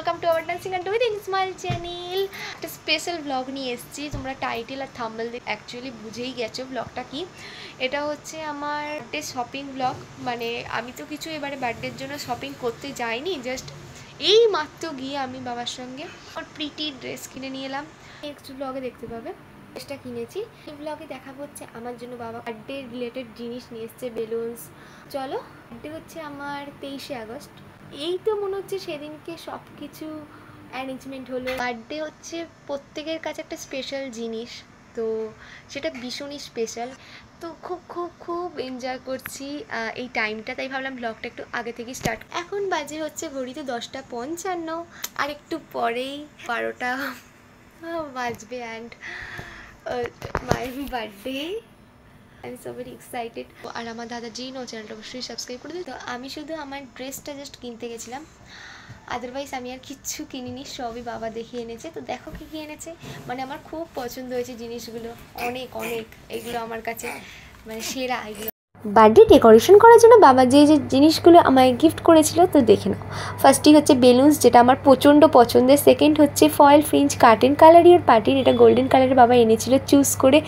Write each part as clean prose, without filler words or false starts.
Welcome to our dancing and with Ismail channel. একটা special blog নিয়ে এসেছি। তোমরা টাইটেল আর থাম্বনেল দিয়ে অ্যাকচুয়ালি বুঝেই গেছো ব্লগটা কি। এটা হচ্ছে আমার বার্থডে শপিং ব্লগ। মানে আমি তো কিছু এবারে বার্থডের জন্য শপিং করতে যাইনি, জাস্ট এই মাত্র গিয়ে আমি বাবার সঙ্গে ওর প্রিটি ড্রেস কিনে নিয়ে এলাম। নেক্সট ব্লগে দেখতে পাবে ড্রেসটা কিনেছি। এই ব্লগে দেখাবো হচ্ছে আমার জন্য বাবা বার্থডে রিলেটেড জিনিস নিয়ে এসছে, বেলুনস। চলো, বার্থডে হচ্ছে আমার 23শে আগস্ট। এই তো মনে হচ্ছে সেদিনকে সব কিছু অ্যারেঞ্জমেন্ট হলো। বার্থডে হচ্ছে প্রত্যেকের কাছে একটা স্পেশাল জিনিস, তো সেটা ভীষণই স্পেশাল। তো খুব খুব খুব এনজয় করছি এই টাইমটা, তাই ভাবলাম ব্লগটা একটু আগে থেকেই স্টার্ট। এখন বাজে হচ্ছে ঘড়িতে 10:55, আর একটু পরেই 12টা বাজবে। And my birthday, I am so very excited. আর আমার দাদা যেই নো চ্যানেলটা অবশ্যই সাবস্ক্রাইব করে দিই। তো আমি শুধু আমার ড্রেসটা জাস্ট কিনতে গেছিলাম, আদারওয়াইজ আমি আর কিচ্ছু কিনিনি, সবই বাবা দেখিয়ে এনেছে। তো দেখো কী কী এনেছে, মানে আমার খুব পছন্দ হয়েছে জিনিসগুলো, অনেক অনেক। এগুলো আমার কাছে মানে সেরা। এগুলো বার্থডে ডেকোরেশন করার জন্য বাবা যে যে জিনিসগুলো আমায় গিফট করেছিল, তো দেখে নাও। ফার্স্টই হচ্ছে বেলুনস, যেটা আমার প্রচণ্ড পছন্দের। সেকেন্ড হচ্ছে ফয়েল ফ্রিঞ্চ কার্টেন কালার ইয়ার পার্টির, এটা গোল্ডেন কালারের বাবা এনেছিল চুজ করে,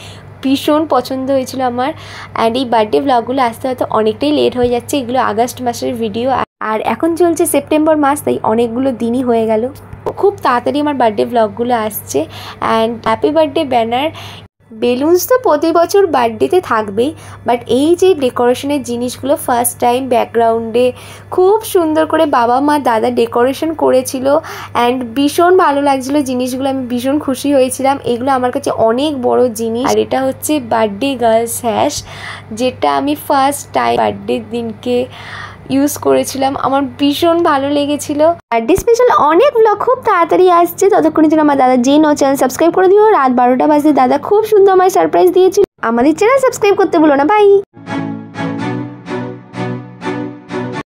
ভীষণ পছন্দ হয়েছিল আমার। অ্যান্ড এই বার্থডে ব্লগগুলো আসতে হয়তো অনেকটাই লেট হয়ে যাচ্ছে, এগুলো আগস্ট মাসের ভিডিও, আর এখন চলছে সেপ্টেম্বর মাস, তাই অনেকগুলো দিনই হয়ে গেল। খুব তাড়াতাড়ি আমার বার্থডে ব্লগগুলো আসছে। And happy birthday banner. Balloons তো প্রতি বছর বার্থডেতে থাকবেই, বাট এই যে ডেকোরেশনের জিনিসগুলো ফার্স্ট টাইম ব্যাকগ্রাউন্ডে খুব সুন্দর করে বাবা মা দাদা ডেকোরেশন করেছিল। অ্যান্ড ভীষণ ভালো লাগছিলো জিনিসগুলো, আমি ভীষণ খুশি হয়েছিলাম। এগুলো আমার কাছে অনেক বড় জিনিস। আর এটা হচ্ছে বার্থডে গার্লস হ্যাশ, যেটা আমি ফার্স্ট টাইম বার্থডের দিনকে ইউজ করেছিলাম, আমার ভীষণ ভালো লেগেছিল। বার্থডে স্পেশাল অনেক ব্লগ খুব তাড়াতাড়ি আসছে, ততক্ষণের জন্য আমার দাদা যেই নো চ্যানেল সাবস্ক্রাইব করে দিও। রাত 12টা বাজে দাদা খুব সুন্দর আমায় সারপ্রাইজ দিয়েছিল। আমাদের চ্যানেল সাবস্ক্রাইব করতে ভুলো না। বাই।